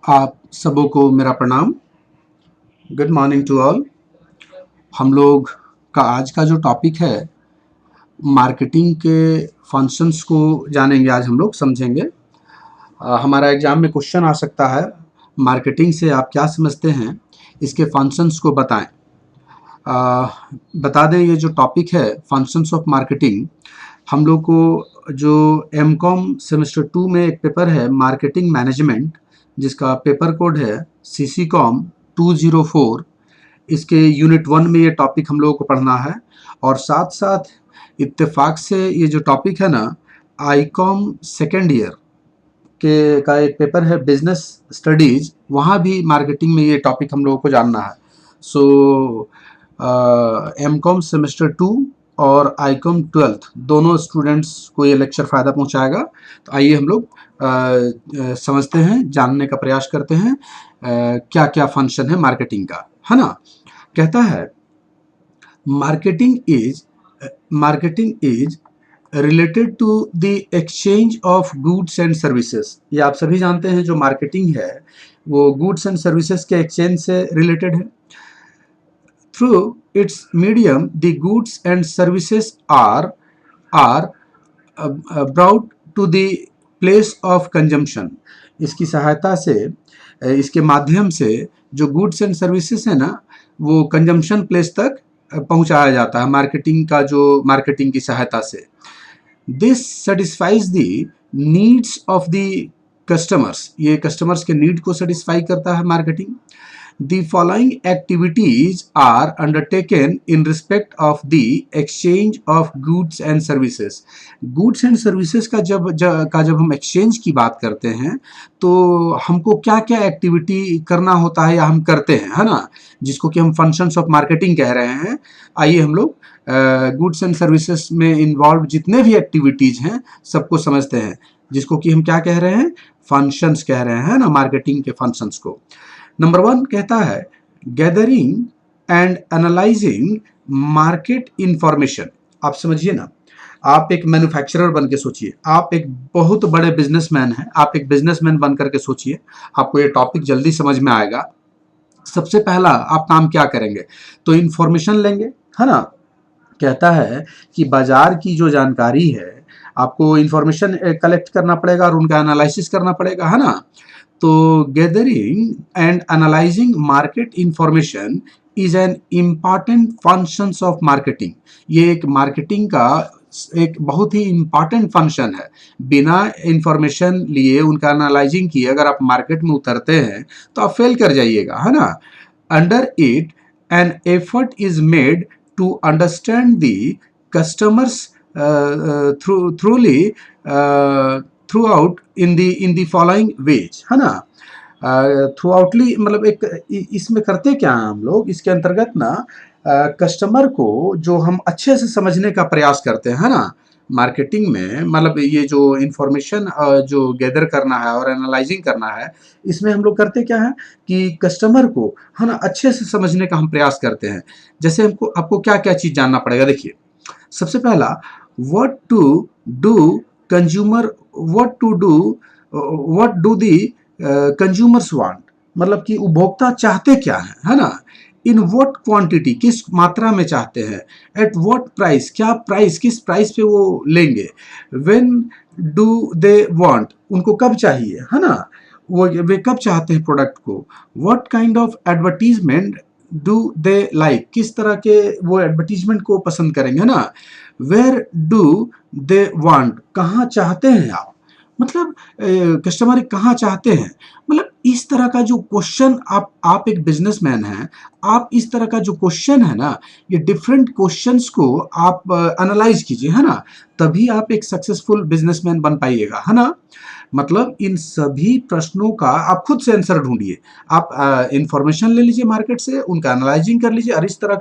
आप सबों को मेरा प्रणाम। Good morning to all. हम लोग का आज का जो टॉपिक है मार्केटिंग के फंक्शंस को जानेंगे, आज हम लोग समझेंगे। हमारा एग्जाम में क्वेश्चन आ सकता है, मार्केटिंग से आप क्या समझते हैं, इसके फंक्शंस को बताएं। बता दें, ये जो टॉपिक है फंक्शंस ऑफ मार्केटिंग, हम लोग को जो एमकॉम सेमेस्टर 2 में एक पेपर है मार्केटिंग मैनेजमेंट, जिसका पेपर कोड है CC.Com 204। इसके यूनिट 1 में ये टॉपिक हम लोगों को पढ़ना है। और साथ साथ इत्तेफाक से ये जो टॉपिक है ना, ICOM सेकेंड ईयर के का एक पेपर है बिजनेस स्टडीज, वहाँ भी मार्केटिंग में ये टॉपिक हम लोगों को जानना है। सो MCOM सेमेस्टर 2 और ICOM 12th दोनों स्टूडेंट्स को ये लेक्चर फ़ायदा पहुंचाएगा। तो आइए हम लोग समझते हैं, जानने का प्रयास करते हैं क्या क्या फंक्शन है मार्केटिंग का, है ना। कहता है marketing is related to the exchange of goods and services. ये आप सभी जानते हैं, जो मार्केटिंग है वो गुड्स एंड सर्विसेज के एक्सचेंज से रिलेटेड है। Through its medium, the goods and services are brought to the place of consumption। इसकी सहायता से, इसके माध्यम से जो गुड्स एंड सर्विसेज है ना, वो कंजम्पशन प्लेस तक पहुंचाया जाता है मार्केटिंग की सहायता से। This satisfies the needs of the customers. ये कस्टमर्स के नीड को सेटिस्फाई करता है marketing. The following activities are undertaken in respect of the exchange of goods and services। Goods and services का जब हम exchange की बात करते हैं तो हमको क्या क्या एक्टिविटी करना होता है या हम करते हैं, है ना, जिसको कि हम functions of marketing कह रहे हैं। आइए हम लोग goods and services में इन्वॉल्व जितने भी एक्टिविटीज हैं सबको समझते हैं, जिसको कि हम क्या कह रहे हैं, फंक्शंस कह रहे हैं ना, मार्केटिंग के फंक्शंस को। नंबर 1 कहता है gathering and analysing market information. आप समझिए ना, आप एक मैन्युफैक्चरर बन के सोचिए, आप एक बहुत बड़े बिजनेसमैन हैं, आप एक बिजनेसमैन बन करके सोचिए, आपको ये टॉपिक जल्दी समझ में आएगा। सबसे पहला आप काम क्या करेंगे, तो इंफॉर्मेशन लेंगे, है ना। कहता है कि बाजार की जो जानकारी है आपको इंफॉर्मेशन कलेक्ट करना पड़ेगा और उनका एनालिसिस करना पड़ेगा, है ना। तो gathering and analysing market information is an important functions of marketing. ये एक मार्केटिंग का एक बहुत ही इम्पॉर्टेंट फंक्शन है। बिना इंफॉर्मेशन लिए, उनका एनालाइजिंग किए अगर आप मार्केट में उतरते हैं तो आप फेल कर जाइएगा, है ना। Under it an effort is made to understand the customers throughout in the following ways, है ना। थ्रू आउटली मतलब इसमें करते क्या हैं हम लोग, इसके अंतर्गत ना कस्टमर को जो हम अच्छे से समझने का प्रयास करते हैं, है ना। मार्केटिंग में मतलब ये जो इंफॉर्मेशन जो गैदर करना है और एनालाइजिंग करना है, इसमें हम लोग करते क्या है कि कस्टमर को, है ना, अच्छे से समझने का हम प्रयास करते हैं। जैसे आपको क्या क्या चीज़ जानना पड़ेगा। देखिए, सबसे पहला what do the consumers want, मतलब कि उपभोक्ता चाहते क्या है ना। इन व्हाट क्वांटिटी, किस मात्रा में चाहते हैं। एट व्हाट प्राइस, किस प्राइस पे वो लेंगे। व्हेन डू दे वांट, उनको कब चाहिए, है ना, वे कब चाहते हैं प्रोडक्ट को। What kind of advertisement do they like, किस तरह के वो एडवर्टीजमेंट को पसंद करेंगे, है ना। वेयर डू दे वांट, कहाँ चाहते हैं आप, मतलब कस्टमर कहाँ चाहते हैं। मतलब इस तरह का जो क्वेश्चन, आप एक बिजनेसमैन हैं, आप इस तरह का जो क्वेश्चन है ना, ये डिफरेंट क्वेश्चंस को आप एनालाइज कीजिए, है ना, तभी आप एक सक्सेसफुल बिजनेसमैन बन पाइएगा, है ना। मतलब इन सभी प्रश्नों का आप खुद से आंसर ढूंढिए। आप इंफॉर्मेशन ले लीजिए मार्केट से, उनका एनालाइजिंग कर लीजिए, और इस तरह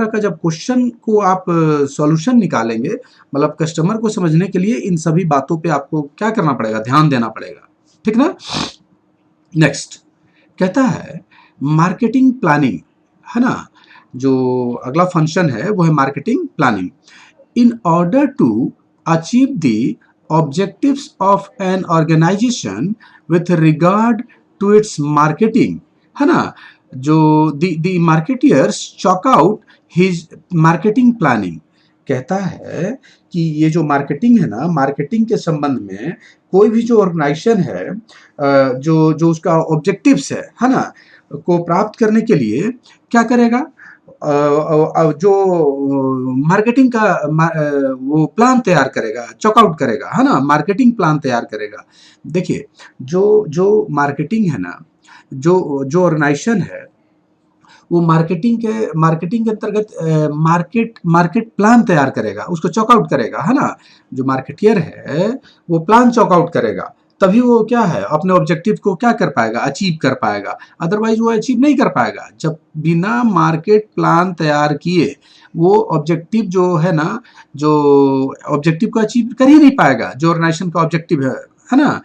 का जब क्वेश्चन को आप सॉल्यूशन निकालेंगे, मतलब कस्टमर को समझने के लिए इन सभी बातों पे आपको क्या करना पड़ेगा, ध्यान देना पड़ेगा, ठीक ना। नेक्स्ट कहता है मार्केटिंग प्लानिंग, है ना। जो अगला फंक्शन है वो है marketing planning. In order to achieve the objectives of an organization with regard to its marketing, है ना, जो the marketeers chalk out his marketing planning। कहता है कि ये जो मार्केटिंग है ना, मार्केटिंग के संबंध में कोई भी जो ऑर्गेनाइजेशन है, जो जो उसका ऑब्जेक्टिव्स है ना, को प्राप्त करने के लिए क्या करेगा, जो मार्केटिंग का वो प्लान तैयार करेगा, चॉकआउट करेगा, है ना, मार्केटिंग प्लान तैयार करेगा। देखिए, जो जो मार्केटिंग है ना, जो जो ऑर्गेनाइजेशन है, वो मार्केटिंग के अंतर्गत मार्केट प्लान तैयार करेगा, उसको चॉकआउट करेगा, है ना। जो मार्केटियर है वो प्लान चॉकआउट करेगा, तभी वो क्या है, अपने ऑब्जेक्टिव को क्या कर पाएगा, अचीव कर पाएगा। अदरवाइज वो अचीव नहीं कर पाएगा। जब बिना मार्केट प्लान तैयार किए वो ऑब्जेक्टिव जो है ना, जो ऑब्जेक्टिव को अचीव कर ही नहीं पाएगा, जो ऑर्गेनाइजेशन का ऑब्जेक्टिव है ना।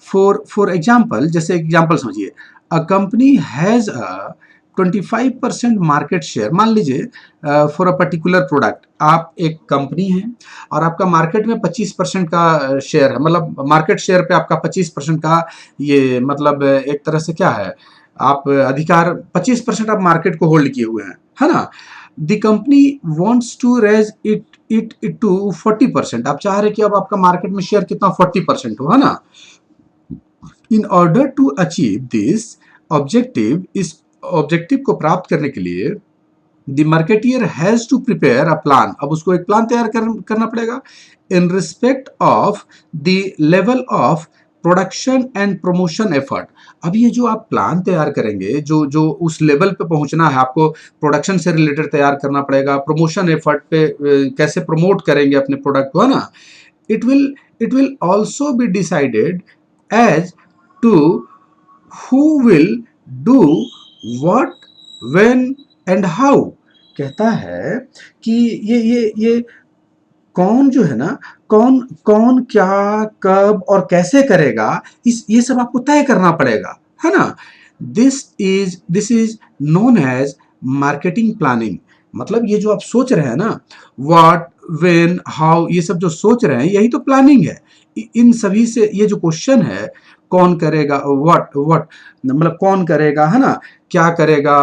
फॉर एग्जाम्पल, जैसे एग्जाम्पल समझिए, a company has a 25% market share. मान लीजिए फॉर अ पर्टिकुलर प्रोडक्ट, आप एक कंपनी है और आपका मार्केट में 25% का शेयर है, मतलब मार्केट शेयर पे आपका 25% का ये मतलब एक तरह से क्या है, आप अधिकार 25% आप मार्केट को होल्ड किए हुए हैं, है ना। The company wants to raise it to 40%। आप चाह रहे कि अब आपका मार्केट में शेयर कितना, 40% हो, है ना। In order to achieve this objective, इस ऑब्जेक्टिव को प्राप्त करने के लिए the marketeer has to prepare a plan. अब उसको एक प्लान तैयार करना पड़ेगा in respect of the level of production and promotion effort. अब ये जो आप प्लान तैयार करेंगे, जो जो उस लेवल पे पहुंचना है, आपको प्रोडक्शन से रिलेटेड तैयार करना पड़ेगा, प्रमोशन एफर्ट पे कैसे प्रमोट करेंगे अपने प्रोडक्ट को, है ना। It will also be decided as to who will do what, when and how। कहता है कि ये कौन जो है ना, कौन कौन क्या, कब और कैसे करेगा, ये सब आपको तय करना पड़ेगा, है ना। This is known as marketing planning. मतलब ये जो आप सोच रहे हैं ना, व्हाट, व्हेन, हाउ, ये सब जो सोच रहे हैं, यही तो प्लानिंग है। इन सभी से ये जो क्वेश्चन है, कौन करेगा, व्हाट मतलब कौन करेगा, है ना, क्या करेगा,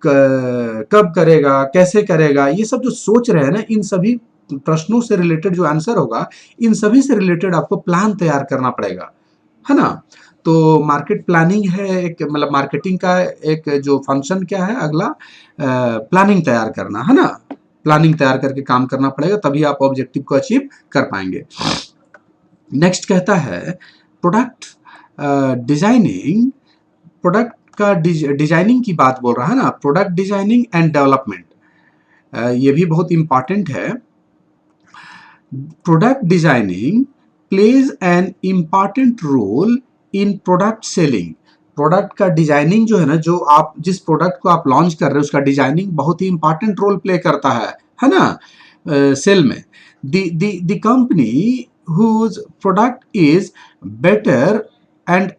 कब करेगा, कैसे करेगा, ये सब जो सोच रहे हैं ना, इन सभी प्रश्नों से रिलेटेड जो आंसर होगा, इन सभी से रिलेटेड आपको प्लान तैयार करना पड़ेगा, है ना। तो मार्केट प्लानिंग है एक, मतलब मार्केटिंग का एक जो फंक्शन क्या है, अगला प्लानिंग तैयार करना, है ना। प्लानिंग तैयार करके काम करना पड़ेगा, तभी आप ऑब्जेक्टिव को अचीव कर पाएंगे। नेक्स्ट कहता है प्रोडक्ट डिजाइनिंग। प्रोडक्ट का डिजाइनिंग की बात बोल रहा है ना, प्रोडक्ट डिजाइनिंग एंड डेवलपमेंट, ये भी बहुत इंपॉर्टेंट है। Product designing plays an important role in product selling. Product का डिजाइनिंग जो है ना, जो आप जिस प्रोडक्ट को आप लॉन्च कर रहे हो, उसका डिजाइनिंग बहुत ही इंपॉर्टेंट रोल प्ले करता है ना, सेल में। The company whose product is better and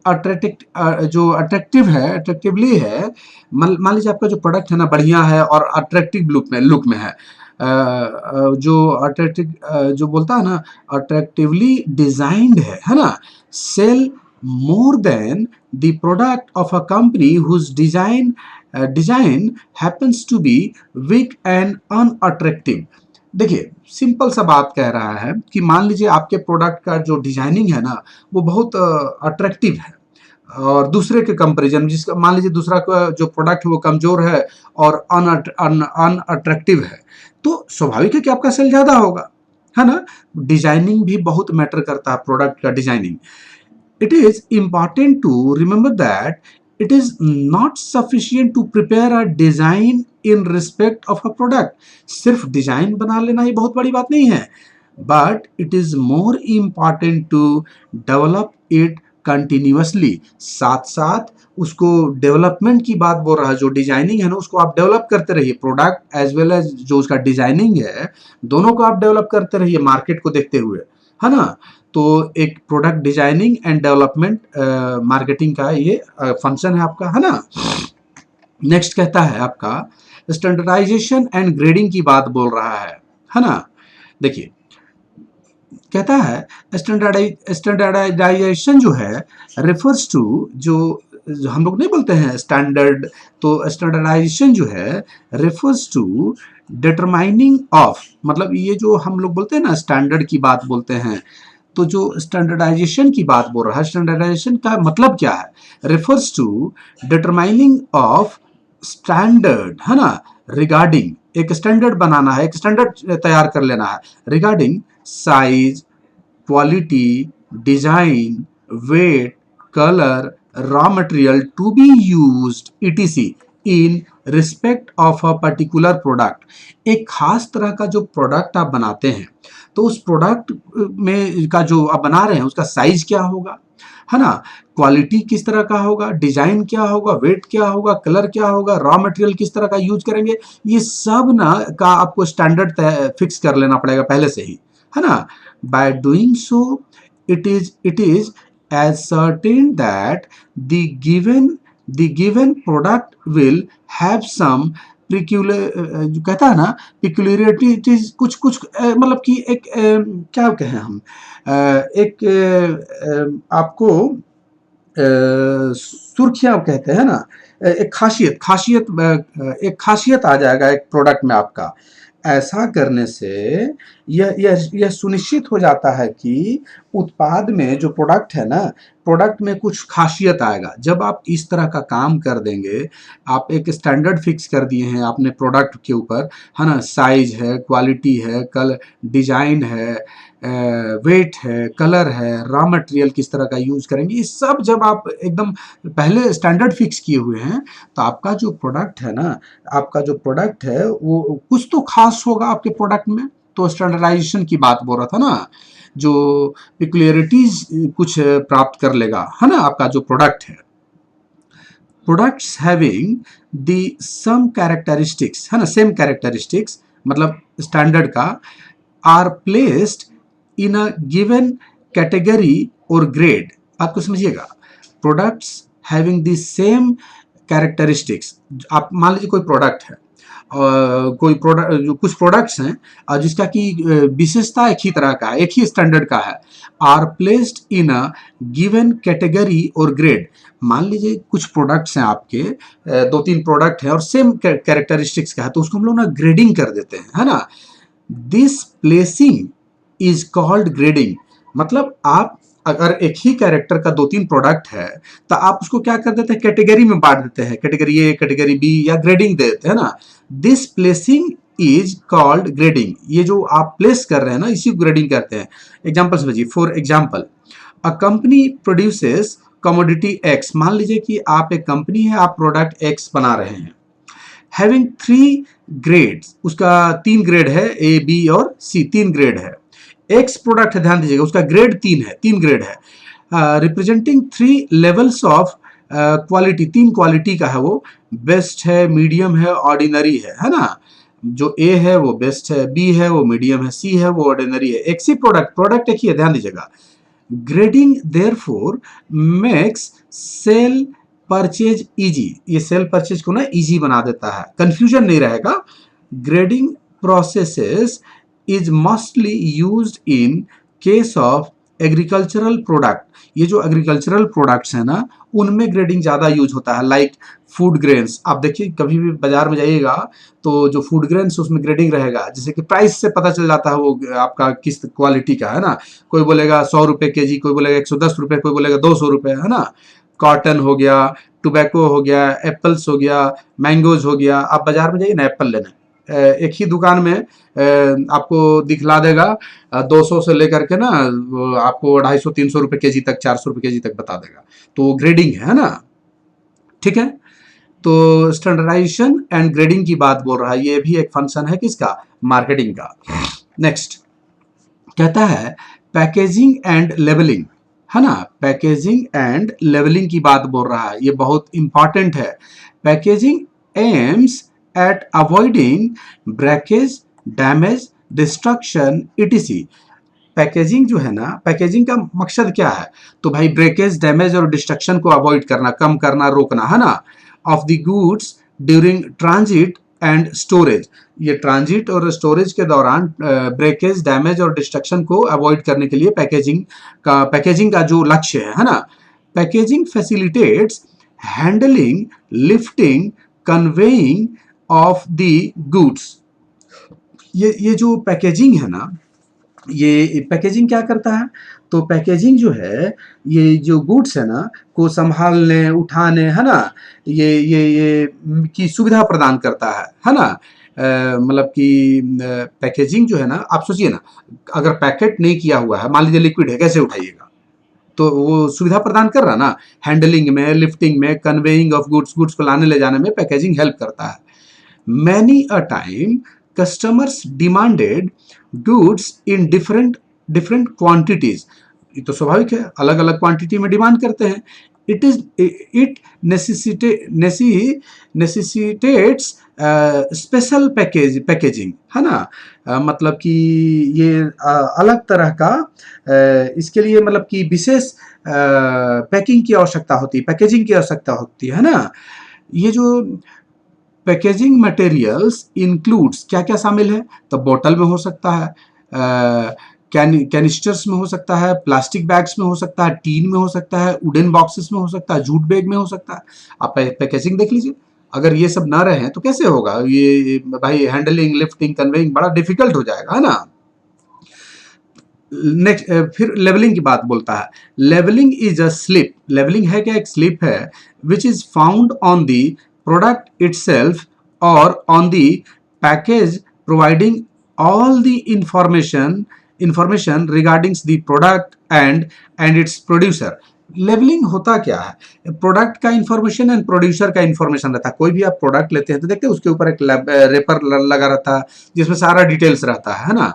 जो अट्रैक्टिव है, अट्रैक्टिवली है, मान लीजिए आपका जो प्रोडक्ट है ना बढ़िया है और अट्रैक्टिव लुक में है, जो अट्रैक्टिव जो बोलता है ना, अट्रैक्टिवली डिजाइंड है ना। Sell more than the product of a company whose design happens to be weak and unattractive. देखिए, सिंपल सा बात कह रहा है कि मान लीजिए आपके प्रोडक्ट का जो डिजाइनिंग है ना, वो बहुत अट्रैक्टिव है, और दूसरे के कंपैरिजन, जिसका मान लीजिए दूसरा का जो प्रोडक्ट है वो कमजोर है और अनअट्रैक्टिव है, तो स्वाभाविक है कि आपका सेल ज्यादा होगा, है ना। डिजाइनिंग भी बहुत मैटर करता है, प्रोडक्ट का designing. It is important to remember that it is not sufficient to prepare a design in respect of a product। सिर्फ डिजाइन बना लेना ये बहुत बड़ी बात नहीं है, but it is more important to develop it continuously। साथ साथ उसको डेवलपमेंट की बात बोल रहा है, जो डिजाइनिंग है ना, उसको आप डेवलप करते रहिए, प्रोडक्ट एज वेल एज जो उसका डिजाइनिंग है, दोनों को आप डेवलप करते रहिए मार्केट को देखते हुए, है ना। तो एक product designing and development marketing का ये फंक्शन है आपका, है ना। नेक्स्ट कहता है आपका स्टैंडर्डाइजेशन एंड ग्रेडिंग की बात बोल रहा है ना। देखिए, कहता है स्टैंडर्डाइजेशन जो है रेफर्स टू जो हम लोग नहीं बोलते हैं स्टैंडर्ड, तो स्टैंडर्डाइजेशन जो है रेफर्स टू डिटरमाइनिंग ऑफ, मतलब ये जो हम लोग बोलते हैं ना स्टैंडर्ड की बात बोलते हैं, तो जो स्टैंडर्डाइजेशन की बात बोल रहा है, स्टैंडर्डाइजेशन का मतलब क्या है, refers to determining of standard, है ना, रिगार्डिंग, एक स्टैंडर्ड बनाना है, एक स्टैंडर्ड तैयार कर लेना है regarding size, quality, design, weight, colour, raw material to be used etc in respect of a particular product. एक खास तरह का जो प्रोडक्ट आप बनाते हैं, तो उस प्रोडक्ट में का जो आप बना रहे हैं उसका साइज क्या होगा, है ना, क्वालिटी किस तरह का होगा, डिजाइन क्या होगा, वेट क्या होगा, कलर क्या होगा, रॉ मटेरियल किस तरह का यूज करेंगे, ये सब ना का आपको स्टैंडर्ड फिक्स कर लेना पड़ेगा पहले से ही, है ना। By doing so it is as certain that the given product will have some जो कहता है ना peculiarities, कुछ कुछ मतलब कि एक क्या कहें हम, एक आपको सुर्खियां कहते हैं ना, एक एक खासियत आ जाएगा एक प्रोडक्ट में आपका। ऐसा करने से यह सुनिश्चित हो जाता है कि उत्पाद में जो प्रोडक्ट है ना, प्रोडक्ट में कुछ खासियत आएगा। जब आप इस तरह का काम कर देंगे, आप एक स्टैंडर्ड फिक्स कर दिए हैं अपने प्रोडक्ट के ऊपर, है ना, साइज है, क्वालिटी है, डिजाइन है, वेट है, कलर है, रॉ मटेरियल किस तरह का यूज करेंगे, ये सब जब आप एकदम पहले स्टैंडर्ड फिक्स किए हुए हैं, तो आपका जो प्रोडक्ट है ना, आपका जो प्रोडक्ट है वो कुछ तो खास होगा आपके प्रोडक्ट में। तो स्टैंडर्डाइजेशन की बात बोल रहा था ना, जो पिक्युलरिटीज कुछ प्राप्त कर लेगा, है ना, आपका जो प्रोडक्ट है। Products having the same characteristics, है ना, सेम कैरेक्टरिस्टिक्स मतलब स्टैंडर्ड का, are placed in a given category और ग्रेड। आपको समझिएगा, products having the same characteristics, आप मान लीजिए कोई प्रोडक्ट है, कोई प्रोडक्ट, जो कुछ प्रोडक्ट्स हैं जिसका कि विशेषता एक ही तरह का है, एक ही स्टैंडर्ड का है, are placed in a given category और ग्रेड। मान लीजिए कुछ प्रोडक्ट्स हैं आपके, दो तीन प्रोडक्ट है और सेम कैरेक्टरिस्टिक्स का है, तो उसको हम लोग ना ग्रेडिंग कर देते हैं, है ना। This placing is called grading. मतलब आप अगर एक ही कैरेक्टर का दो तीन प्रोडक्ट है, तो आप उसको क्या कर देते हैं, कैटेगरी में बांट देते हैं, कैटेगरी ए, कैटेगरी बी, या ग्रेडिंग दे देते हैं ना। This placing is called grading. ये जो आप प्लेस कर रहे हैं ना, इसी को ग्रेडिंग कहते हैं। एग्जाम्पल समझिए, for example, a company produces commodity x. मान लीजिए कि आप एक कंपनी है, आप प्रोडक्ट एक्स बना रहे हैं, हैविंग 3 ग्रेड्स, उसका 3 ग्रेड है, ए बी और सी, 3 ग्रेड है। एक्स प्रोडक्ट है, ध्यान दीजिएगा, उसका ग्रेड 3 है, 3 ग्रेड है, representing 3 levels of quality, 3 quality का है वो, बेस्ट है, मीडियम है, ऑर्डिनरी है ना। जो ए है वो बेस्ट है, बी है वो मीडियम है, सी है वो ऑर्डिनरी है। एक सी प्रोडक्ट एक ही है, ध्यान दीजिएगा। Grading therefore makes cell purchase easy. ये सेल परचेज को ना इजी बना देता है, कंफ्यूजन नहीं रहेगा। Grading processes is mostly used in case of agricultural product. ये जो एग्रीकल्चरल प्रोडक्ट्स हैं ना, उनमें ग्रेडिंग ज़्यादा यूज होता है, लाइक फूड ग्रेन्स। आप देखिए कभी भी बाजार में जाइएगा तो जो फूड ग्रेन्स उसमें ग्रेडिंग रहेगा, जैसे कि प्राइस से पता चल जाता है वो आपका किस क्वालिटी का है ना। कोई बोलेगा 100 रुपये के जी, कोई बोलेगा 110 रुपये, कोई बोलेगा 200 रुपये, है ना। कॉटन हो गया, टोबैको हो गया, एप्पल्स हो गया, मैंगोज हो गया। आप बाजार में जाइए ना एप्पल लेने, एक ही दुकान में आपको दिखला देगा 200 से लेकर के ना आपको 250-300 रुपये के जी तक, 400 रुपये के जी तक बता देगा। तो ग्रेडिंग है ना, ठीक है। तो स्टैंडर्डाइजेशन एंड ग्रेडिंग की बात बोल रहा है, ये भी एक फंक्शन है किसका, मार्केटिंग का। नेक्स्ट कहता है पैकेजिंग एंड लेबलिंग, है ना। पैकेजिंग एंड लेबलिंग की बात बोल रहा है, ये बहुत इंपॉर्टेंट है। Packaging aims at avoiding breakage, damage, destruction etc.. Packaging जो है ना, पैकेजिंग का मकसद क्या है, तो भाई ब्रेकेज, डैमेज और डिस्ट्रक्शन को अवॉइड करना, कम करना, रोकना, है ना, of the goods during transit and storage. ये ट्रांजिट और स्टोरेज के दौरान ब्रेकेज, डैमेज और डिस्ट्रक्शन को अवॉइड करने के लिए पैकेजिंग का जो लक्ष्य है ना। Packaging facilitates handling, lifting, conveying of the goods. ये जो पैकेजिंग है ना, ये पैकेजिंग क्या करता है? तो पैकेजिंग जो है, ये जो गुड्स है ना को संभालने, उठाने, है ना, ये की सुविधा प्रदान करता है ना। मतलब कि पैकेजिंग जो है ना, आप सोचिए ना, अगर पैकेट नहीं किया हुआ है, मान लीजिए लिक्विड है, कैसे उठाइएगा? तो वो सुविधा प्रदान कर रहा ना, हैंडलिंग में, लिफ्टिंग में, कन्वेइंग ऑफ गुड्स को लाने ले जाने में पैकेजिंग हेल्प करता है। Many a time customers demanded goods in different quantities. ये तो स्वाभाविक है, अलग अलग क्वांटिटी में डिमांड करते हैं। इट नेसेसिटेट्स स्पेशल पैकेजिंग, है ना। मतलब कि ये अलग तरह का इसके लिए मतलब कि विशेष पैकिंग की आवश्यकता होती है, पैकेजिंग की आवश्यकता होती है ना। ये जो पैकेजिंग मटेरियल्स इंक्लूड्स, क्या क्या शामिल है? तो बोतल में हो सकता है, कैनिस्टर्स में हो सकता है, प्लास्टिक बैग्स में हो सकता है, टीन में हो सकता है, वुडन बॉक्सेस में हो सकता है, जूट बैग में हो सकता है। आप पैकेजिंग देख लीजिए, अगर ये सब ना रहे तो कैसे होगा? ये भाई हैंडलिंग, लिफ्टिंग, कन्वेइंग बड़ा डिफिकल्ट हो जाएगा, है ना। नेक्स्ट फिर लेवलिंग की बात बोलता है। Labelling is a slip. Labelling है क्या? एक स्लिप है which is found on the product itself और on the package, providing all the information regarding the product and its producer। Labelling होता क्या है? प्रोडक्ट का इंफॉर्मेशन एंड प्रोड्यूसर का इंफॉर्मेशन रहता है। कोई भी आप प्रोडक्ट लेते हैं तो देखते हैं उसके ऊपर एक रेपर लगा रहता है जिसमें सारा डिटेल्स रहता है ना।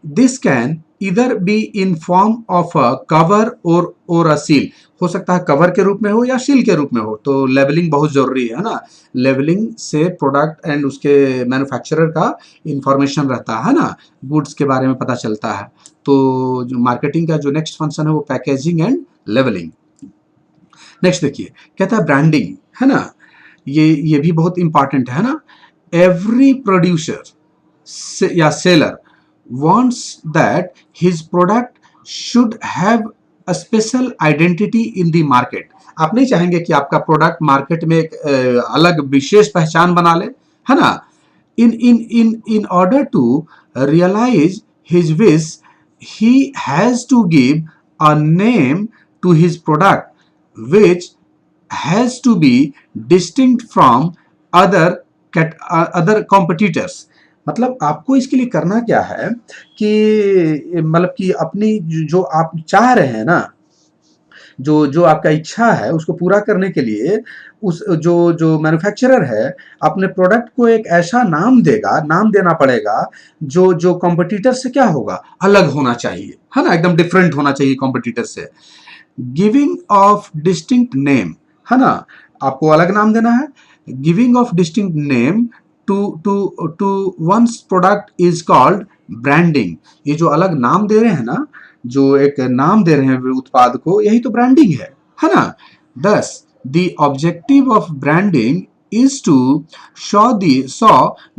दिस कैन इधर be in form of a cover और अ सील। हो सकता है कवर के रूप में हो या सील के रूप में हो। तो लेबलिंग बहुत जरूरी है ना। लेबलिंग से प्रोडक्ट एंड उसके मैन्युफैक्चरर का इंफॉर्मेशन रहता है ना, गुड्स के बारे में पता चलता है। तो जो मार्केटिंग का जो नेक्स्ट फंक्शन है वो पैकेजिंग एंड लेबलिंग। नेक्स्ट देखिए, कहता है ब्रांडिंग, है ना। ये भी बहुत इंपॉर्टेंट है ना। एवरी प्रोड्यूसर या seller wants that his product should have a special identity in the market। आप नहीं चाहेंगे कि आपका प्रोडक्ट मार्केट में एक अलग विशेष पहचान बना ले, है ना। in order to realize his wish, he has to give a name to his product which has to be distinct from other competitors। मतलब आपको इसके लिए करना क्या है कि मतलब कि अपनी जो आप चाह रहे हैं ना, जो आपका इच्छा है उसको पूरा करने के लिए उस जो मैन्युफैक्चरर है अपने प्रोडक्ट को एक ऐसा नाम देना पड़ेगा जो कॉम्पिटिटर से क्या होगा, अलग होना चाहिए, है ना, एकदम डिफरेंट होना चाहिए कॉम्पिटिटर से। गिविंग ऑफ डिस्टिंक्ट नेम, है ना, आपको अलग नाम देना है। Giving of distinct name to one's product is called branding। ये जो अलग नाम दे रहे हैं ना, जो एक नाम दे रहे हैं उत्पाद को, यही तो ब्रांडिंग है ना। Thus the objective of branding is to show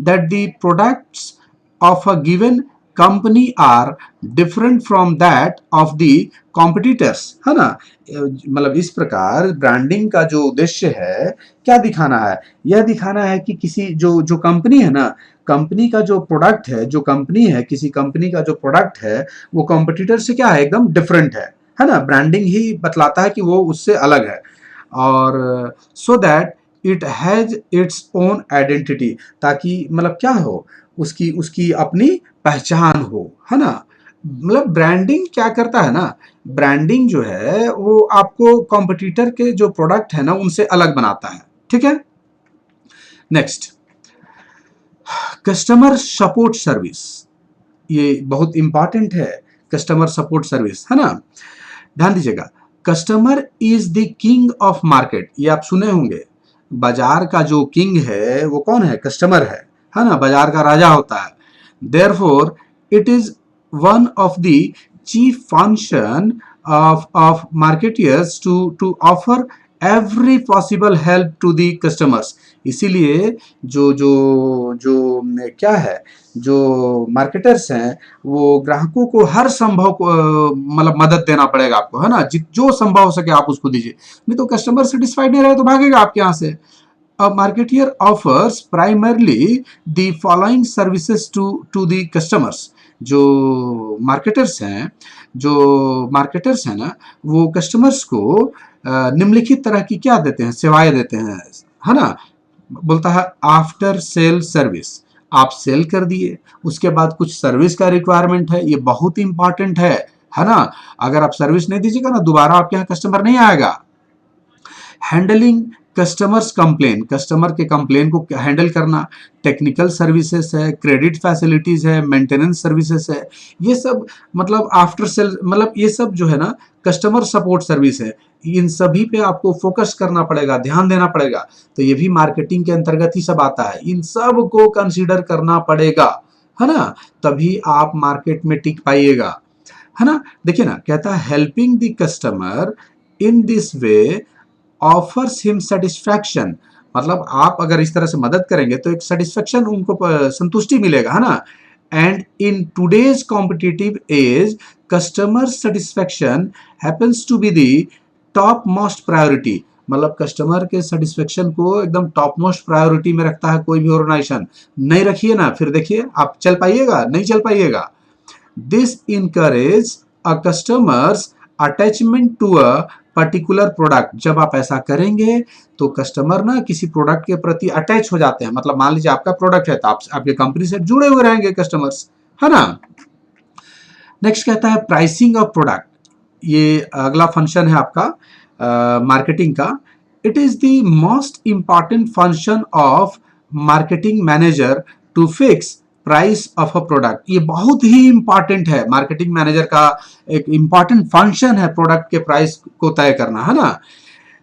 that the products of a given company are different from that of the competitors, है ना। मतलब इस प्रकार ब्रांडिंग का जो उद्देश्य है क्या दिखाना है? यह दिखाना है कि किसी जो कंपनी है ना, कंपनी का जो प्रोडक्ट है, जो कंपनी है, किसी कंपनी का जो प्रोडक्ट है वो कॉम्पिटिटर से क्या है, एकदम डिफरेंट है ना। ब्रांडिंग ही बतलाता है कि वो उससे अलग है। और so that it has its own identity, ताकि मतलब क्या हो, उसकी अपनी पहचान हो, है ना। मतलब ब्रांडिंग क्या करता है ना, ब्रांडिंग जो है वो आपको कॉम्पिटिटर के जो प्रोडक्ट है ना उनसे अलग बनाता है, ठीक है। Next, customer support service. ये बहुत इंपॉर्टेंट है, कस्टमर सपोर्ट सर्विस, है ना। ध्यान दीजिएगा, customer is the king of market. ये आप सुने होंगे, बाजार का जो किंग है वो कौन है? कस्टमर है ना, बाजार का राजा होता है। Therefore it is one of the chief function of marketeers to offer every possible help to the customers. इसीलिए जो जो जो क्या है, जो मार्केटर्स हैं वो ग्राहकों को हर संभव मतलब मदद देना पड़ेगा आपको, है ना, जो संभव हो सके आप उसको दीजिए, नहीं तो कस्टमर सेटिस्फाइड नहीं रहे तो भागेगा आपके यहाँ से। A marketeer offers primarily the following services to the customers। जो मार्केटर्स हैं ना, वो कस्टमर्स को निम्नलिखित तरह की क्या देते हैं, सेवाएं देते हैं, है ना। बोलता है आफ्टर सेल सर्विस, आप सेल कर दिए, उसके बाद कुछ सर्विस का रिक्वायरमेंट है, ये बहुत इंपॉर्टेंट है ना। अगर आप सर्विस नहीं दीजिएगा ना, दोबारा आपके यहाँ कस्टमर नहीं आएगा। हैंडलिंग कस्टमर्स कंप्लेन, कस्टमर के कंप्लेन को हैंडल करना, टेक्निकल सर्विसेज है, क्रेडिट फैसिलिटीज है, मेंटेनेंस सर्विसेज है, ये सब मतलब आफ्टर सेल, मतलब ये सब जो है ना कस्टमर सपोर्ट सर्विस है। इन सभी पे आपको फोकस करना पड़ेगा, ध्यान देना पड़ेगा। तो ये भी मार्केटिंग के अंतर्गत ही सब आता है, इन सब को कंसीडर करना पड़ेगा, है ना, तभी आप मार्केट में टिक पाइएगा, है ना। देखिए ना, कहता है helping the customer in this way offers him satisfaction, मतलब आप अगर इस तरह से मदद करेंगे तो एक सेटिस्फैक्शन, उनको संतुष्टि मिलेगा, है ना। And in today's competitive age customer satisfaction happens to be the top most priority, मतलब कस्टमर के सेटिस्फेक्शन को एकदम टॉप मोस्ट प्रायोरिटी में रखता है कोई भी ऑर्गेनाइजेशन। नहीं रखिए ना, फिर देखिए आप चल पाइएगा, नहीं चल पाइएगा। This encourage a customers attachment to a particular product, जब आप ऐसा करेंगे तो कस्टमर ना किसी प्रोडक्ट के प्रति अटैच हो जाते हैं, मतलब मान लीजिए आपका प्रोडक्ट है तो आप आपके कंपनी से जुड़े हुए रहेंगे कस्टमर्स, है ना। नेक्स्ट कहता है प्राइसिंग ऑफ प्रोडक्ट, ये अगला फंक्शन है आपका मार्केटिंग का। It is the most important function of marketing manager to fix price of a product, ये बहुत ही इंपॉर्टेंट है, मार्केटिंग मैनेजर का एक इंपॉर्टेंट फंक्शन है प्रोडक्ट के प्राइस को तय करना, है ना।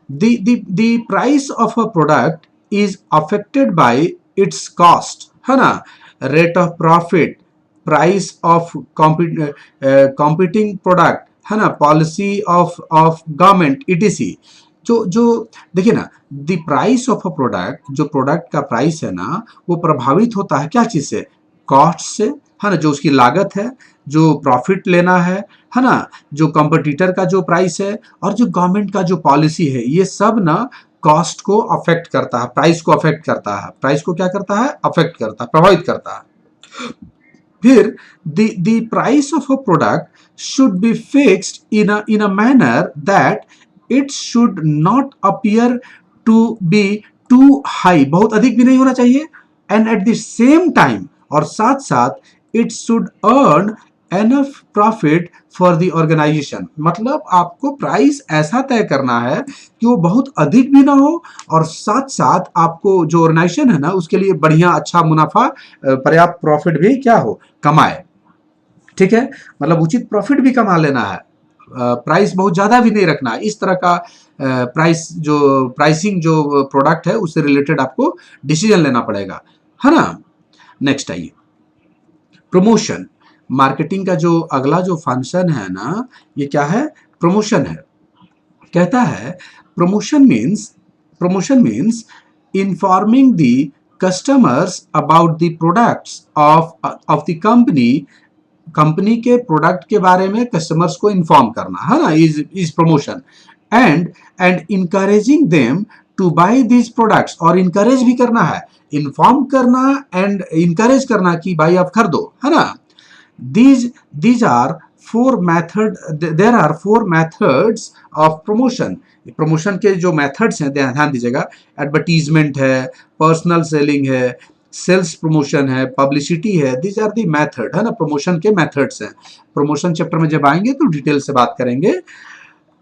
the price of a product is affected by its cost, है ना, rate of profit, price of competing product, है ना, पॉलिसी ऑफ गवर्नमेंट etc। जो देखिए ना, the price of a product, जो प्रोडक्ट का प्राइस है ना, वो प्रभावित होता है क्या चीज से, कॉस्ट से, है ना, जो उसकी लागत है, जो प्रॉफिट लेना है ना, जो कंपटीटर का जो प्राइस है, और जो गवर्नमेंट का जो पॉलिसी है, ये सब ना कॉस्ट को अफेक्ट करता है, प्राइस को अफेक्ट करता है, प्राइस को क्या करता है, अफेक्ट करता है, प्रभावित करता है। फिर the price of a product should be fixed in a manner that it should not appear to be too high, बहुत अधिक भी नहीं होना चाहिए, and at the same time, और साथ साथ it should earn enough profit for the organisation, मतलब आपको प्राइस ऐसा तय करना है कि वो बहुत अधिक भी ना हो और साथ साथ आपको जो ऑर्गेनाइजेशन है ना उसके लिए बढ़िया अच्छा मुनाफा पर्याप्त प्रॉफिट भी क्या हो, कमाए, ठीक है, मतलब उचित प्रॉफिट भी कमा लेना है, प्राइस बहुत ज़्यादा भी नहीं रखना है। इस तरह का प्राइसिंग जो प्रोडक्ट है उससे रिलेटेड आपको डिसीजन लेना पड़ेगा, है ना। नेक्स्ट आइए, प्रमोशन, मार्केटिंग का जो अगला जो फंक्शन है ना, ये क्या है, प्रमोशन है। कहता है promotion means informing the customers about the products of the company के प्रोडक्ट के बारे में कस्टमर्स को इन्फॉर्म करना, है ना, is promotion. And encouraging them to buy these products, और इनकरेज भी करना है, इन्फॉर्म करना एंड इनकरेज करना कि भाई आप खरीदो, है ना। these are there are four methods of promotion। Promotion के जो मेथड्स हैं ध्यान दीजिएगा, एडवर्टीजमेंट है, पर्सनल सेलिंग है, सेल्स प्रमोशन है, पब्लिसिटी है, दीज आर दी मेथड, है ना, प्रमोशन के मेथड्स हैं। प्रमोशन चैप्टर में जब आएंगे तो डिटेल से बात करेंगे।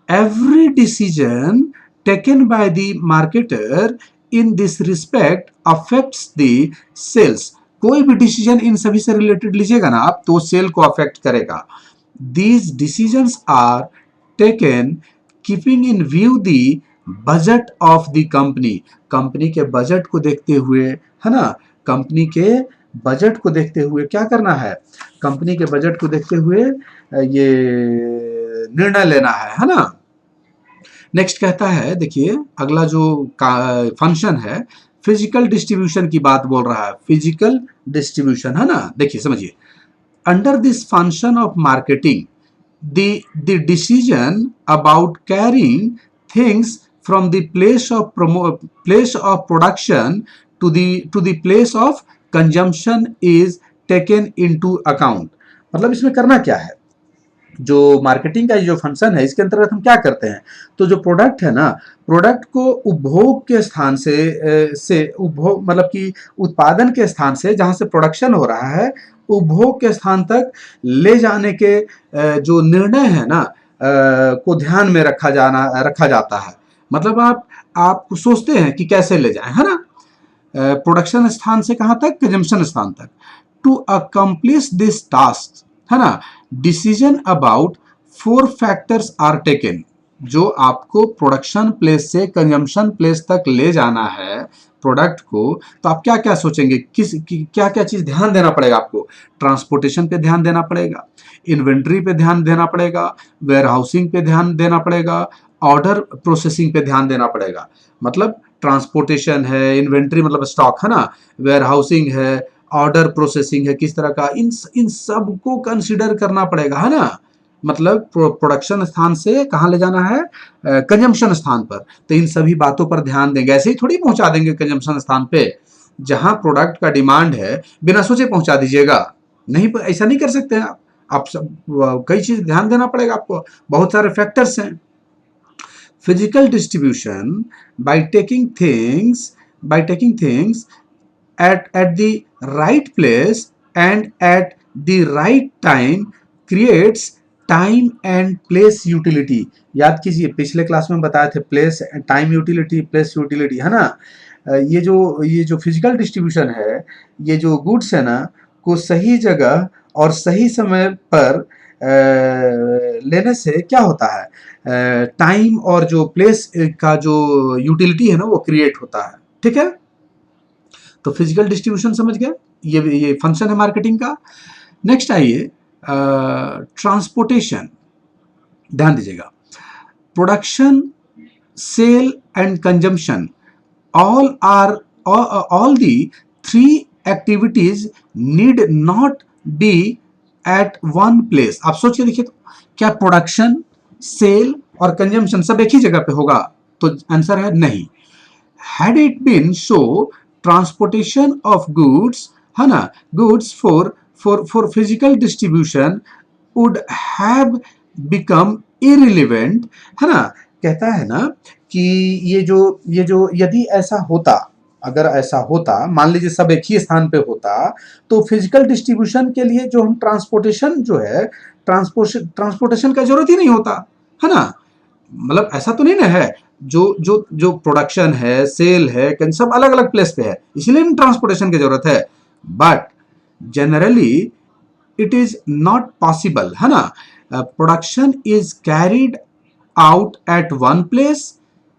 Every decision taken by the marketer in this respect affects the sales, कोई भी डिसीजन इन सभी से रिलेटेड लीजिएगा ना आप तो सेल को अफेक्ट करेगा। These decisions are taken keeping in view the budget of the company, company के बजट को देखते हुए, है ना, कंपनी के बजट को देखते हुए क्या करना है, कंपनी के बजट को देखते हुए ये निर्णय लेना है ना। नेक्स्ट कहता है, देखिए अगला जो फंक्शन है, फिजिकल डिस्ट्रीब्यूशन की बात बोल रहा है, फिजिकल डिस्ट्रीब्यूशन है ना। देखिए समझिए, under this function of marketing the decision about carrying things from the place of production to the place of consumption is taken into account। मतलब इसमें करना क्या है, जो मार्केटिंग का जो फंक्शन है इसके अंतर्गत हम क्या करते हैं, तो जो प्रोडक्ट है ना, प्रोडक्ट को उपभोग के स्थान से उपभोग मतलब कि उत्पादन के स्थान से जहां से प्रोडक्शन हो रहा है उपभोग के स्थान तक ले जाने के जो निर्णय है ना को ध्यान में रखा जाता है। मतलब आप सोचते हैं कि कैसे ले जाएं, है ना, प्रोडक्शन स्थान से कहां तक, कंजम्पशन स्थान तक। टू अकम्प्लिश दिस टास्क, है ना, decision about 4 factors are taken. जो आपको प्रोडक्शन प्लेस से कंजम्पशन प्लेस तक ले जाना है प्रोडक्ट को, तो आप क्या क्या सोचेंगे, क्या क्या चीज ध्यान देना पड़ेगा आपको। ट्रांसपोर्टेशन पे ध्यान देना पड़ेगा, इन्वेंट्री पे ध्यान देना पड़ेगा, वेयर हाउसिंग पे ध्यान देना पड़ेगा, ऑर्डर प्रोसेसिंग पे ध्यान देना पड़ेगा। मतलब ट्रांसपोर्टेशन है, इन्वेंट्री मतलब स्टॉक है ना, वेयर हाउसिंग है, ऑर्डर प्रोसेसिंग है किस तरह का, इन सब को कंसिडर करना पड़ेगा, है ना। मतलब प्रोडक्शन स्थान से कहाँ ले जाना है, कंजम्पशन स्थान पर, तो इन सभी बातों पर ध्यान देंगे। ऐसे ही थोड़ी पहुंचा देंगे कंजम्पशन स्थान पे, जहां प्रोडक्ट का डिमांड है बिना सोचे पहुंचा दीजिएगा, नहीं, ऐसा नहीं कर सकते हैं आप सब कई चीज ध्यान देना पड़ेगा आपको, बहुत सारे फैक्टर्स हैं। Physical distribution by taking things at the right place and at the right time creates time and place utility. याद कीजिए पिछले क्लास में बताए थे, place time utility, place utility, है ना। ये जो फिजिकल डिस्ट्रीब्यूशन है, ये जो गुड्स है ना को सही जगह और सही समय पर लेने से क्या होता है, टाइम और जो प्लेस का जो यूटिलिटी है ना वो क्रिएट होता है। ठीक है, तो फिजिकल डिस्ट्रीब्यूशन समझ गए, ये फंक्शन है मार्केटिंग का। नेक्स्ट आइए ट्रांसपोर्टेशन, ध्यान दीजिएगा। Production, sale and consumption all the 3 activities need not be at one place। आप सोच के देखिए, तो क्या प्रोडक्शन, सेल और कंजम्पशन सब एक ही जगह पे होगा, तो आंसर है नहीं। Had it been so, transportation of goods, है ना, goods for physical distribution would have become irrelevant, है ना। कहता है ना कि ये जो यदि ऐसा होता, अगर ऐसा होता, मान लीजिए सब एक ही स्थान पे होता, तो फिजिकल डिस्ट्रीब्यूशन के लिए जो हम ट्रांसपोर्टेशन जो है, ट्रांसपोर्टेशन का जरूरत ही नहीं होता, है ना। मतलब ऐसा तो नहीं ना है, जो प्रोडक्शन है, सेल है, सब अलग अलग प्लेस पे है, इसलिए ट्रांसपोर्टेशन की जरूरत है। But generally it is not possible, है ना। Production is carried out at one place,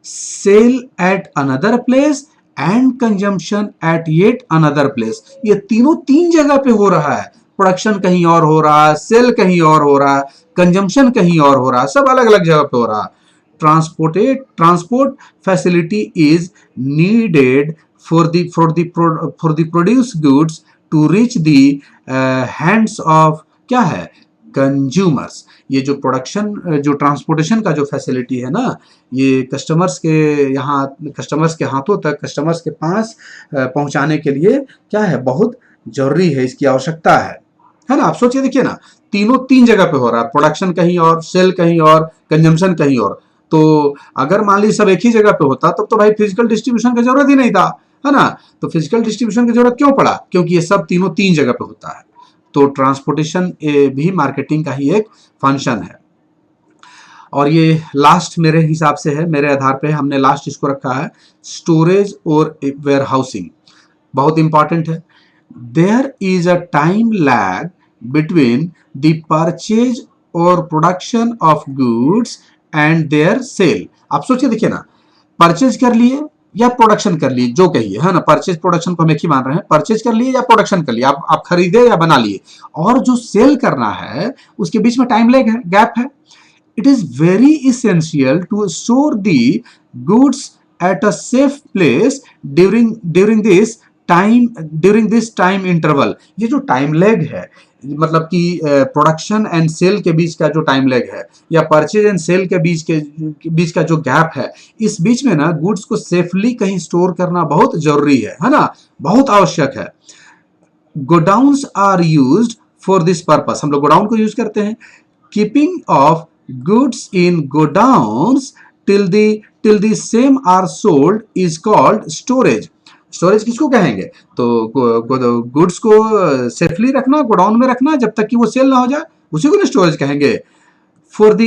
sale at another place and consumption at yet another place. ये तीनों 3 जगह पे हो रहा है, प्रोडक्शन कहीं और हो रहा है, सेल कहीं और हो रहा है, कंजम्पशन कहीं और हो रहा है, सब अलग अलग जगह पे हो रहा है। Transport facility is needed for the produced goods to reach the hands of क्या है, consumers। ये जो प्रोडक्शन, जो ट्रांसपोर्टेशन का जो फैसिलिटी है ना, ये कस्टमर्स के हाथों तक, कस्टमर्स के पास पहुंचाने के लिए क्या है, बहुत जरूरी है, इसकी आवश्यकता है ना। आप सोचिए, देखिए ना, तीनों 3 जगह पे हो रहा है, प्रोडक्शन कहीं और, सेल कहीं और, कंजम्पशन कहीं और। तो अगर मान लीजिए सब एक ही जगह पे होता, तब तो भाई फिजिकल डिस्ट्रीब्यूशन की जरूरत ही नहीं था, है ना। तो फिजिकल डिस्ट्रीब्यूशन की जरूरत क्यों पड़ा, क्योंकि ये सब तीनों 3 जगह पे होता है। तो ट्रांसपोर्टेशन भी मार्केटिंग का ही एक फंक्शन है। और ये लास्ट मेरे हिसाब से है, मेरे आधार पे हमने लास्ट इसको रखा है, स्टोरेज और वेयर हाउसिंग, बहुत इंपॉर्टेंट है। There is a time lag between the purchase और production of goods and their sale. आप सोचिए, देखिए ना, परचेज कर लिए या प्रोडक्शन कर लिए, जो कहिए, है ना, परचेज प्रोडक्शन को हम एक ही मान रहे हैं, परचेज कर लिए या प्रोडक्शन कर लिए, आप खरीदे या बना लिए, और जो सेल करना है उसके बीच में टाइम लैग है, गैप है। it is very essential to store the goods at a safe place during this time interval. ये जो टाइम लैग है, मतलब कि प्रोडक्शन एंड सेल के बीच का जो टाइम लैग है या परचेज एंड सेल के बीच का जो गैप है, इस बीच में ना गुड्स को सेफली कहीं स्टोर करना बहुत जरूरी है ना, बहुत आवश्यक है। Godowns are used for this purpose, हम लोग गोडाउन को यूज करते हैं। Keeping of goods in godowns till the same are sold is called storage। Storage किसको कहेंगे? तो गुड्स को सेफली रखना, गोडाउन में रखना जब तक कि वो सेल ना हो जाए, उसी को ना स्टोरेज कहेंगे। For the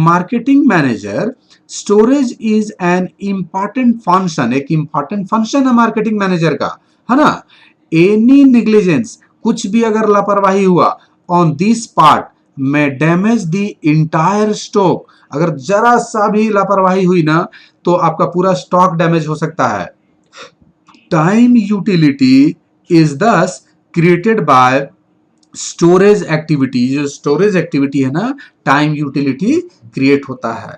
marketing manager storage is an important function, एक इंपॉर्टेंट फंक्शन है मार्केटिंग मैनेजर का, है ना। एनी निग्लिजेंस, कुछ भी अगर लापरवाही हुआ ऑन दिस पार्ट में डैमेज द इंटायर स्टॉक, अगर जरा सा भी लापरवाही हुई ना तो आपका पूरा स्टॉक डैमेज हो सकता है। टाइम यूटिलिटी इज दस क्रिएटेड बाय स्टोरेज एक्टिविटी, जो स्टोरेज एक्टिविटी है ना, टाइम यूटिलिटी क्रिएट होता है।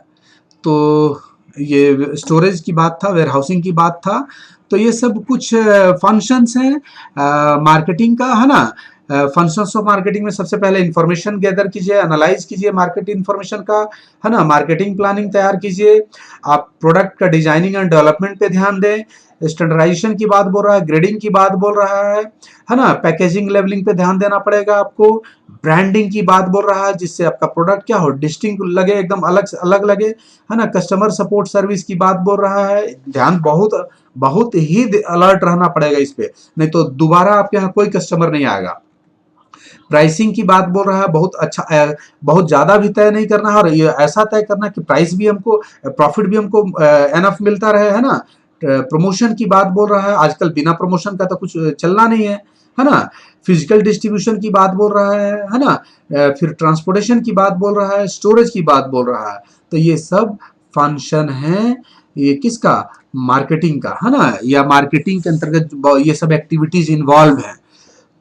तो ये स्टोरेज की बात था, वेयर हाउसिंग की बात था। तो ये सब कुछ फंक्शंस हैं मार्केटिंग का, है ना। फंक्शंस ऑफ मार्केटिंग में सबसे पहले इंफॉर्मेशन गैदर कीजिए, एनालाइज कीजिए मार्केट इंफॉर्मेशन का, है ना। मार्केटिंग प्लानिंग तैयार कीजिए, आप प्रोडक्ट का डिजाइनिंग एंड डेवलपमेंट पे ध्यान दें, स्टैंडर्डाइजेशन की बात बोल रहा है, ग्रेडिंग की बात बोल रहा है ना। पैकेजिंग लेवलिंग पे ध्यान देना पड़ेगा आपको, ब्रांडिंग की बात बोल रहा है जिससे आपका प्रोडक्ट क्या हो, डिस्टिंक्ट लगे, एकदम अलग से अलग लगे, है ना। कस्टमर सपोर्ट सर्विस की बात बोल रहा है, ध्यान बहुत ही अलर्ट रहना पड़ेगा इस पे, नहीं तो दोबारा आपके यहाँ कोई कस्टमर नहीं आएगा। प्राइसिंग की बात बोल रहा है, बहुत अच्छा, बहुत ज्यादा भी तय नहीं करना है और ये ऐसा तय करना कि प्राइस भी हमको, प्रॉफिट भी हमको एनफ मिलता रहे, है ना। प्रमोशन की बात बोल रहा है, आजकल बिना प्रमोशन का तो कुछ चलना नहीं है ना। फिजिकल डिस्ट्रीब्यूशन की बात बोल रहा है ना। फिर ट्रांसपोर्टेशन की बात बोल रहा है, स्टोरेज की बात बोल रहा है। तो ये सब फंक्शन है, ये किसका, मार्केटिंग का, है ना। या मार्केटिंग के अंतर्गत ये सब एक्टिविटीज इन्वॉल्व है।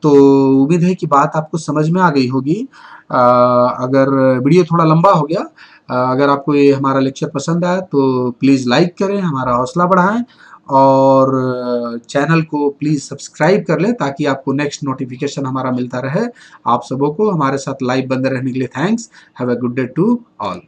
तो उम्मीद है कि बात आपको समझ में आ गई होगी। अगर वीडियो थोड़ा लंबा हो गया, अगर आपको ये हमारा लेक्चर पसंद आया तो प्लीज़ लाइक करें, हमारा हौसला बढ़ाएं और चैनल को प्लीज़ सब्सक्राइब कर लें ताकि आपको नेक्स्ट नोटिफिकेशन हमारा मिलता रहे। आप सबों को हमारे साथ लाइव बंदे रहने के लिए thanks. Have a good day to all.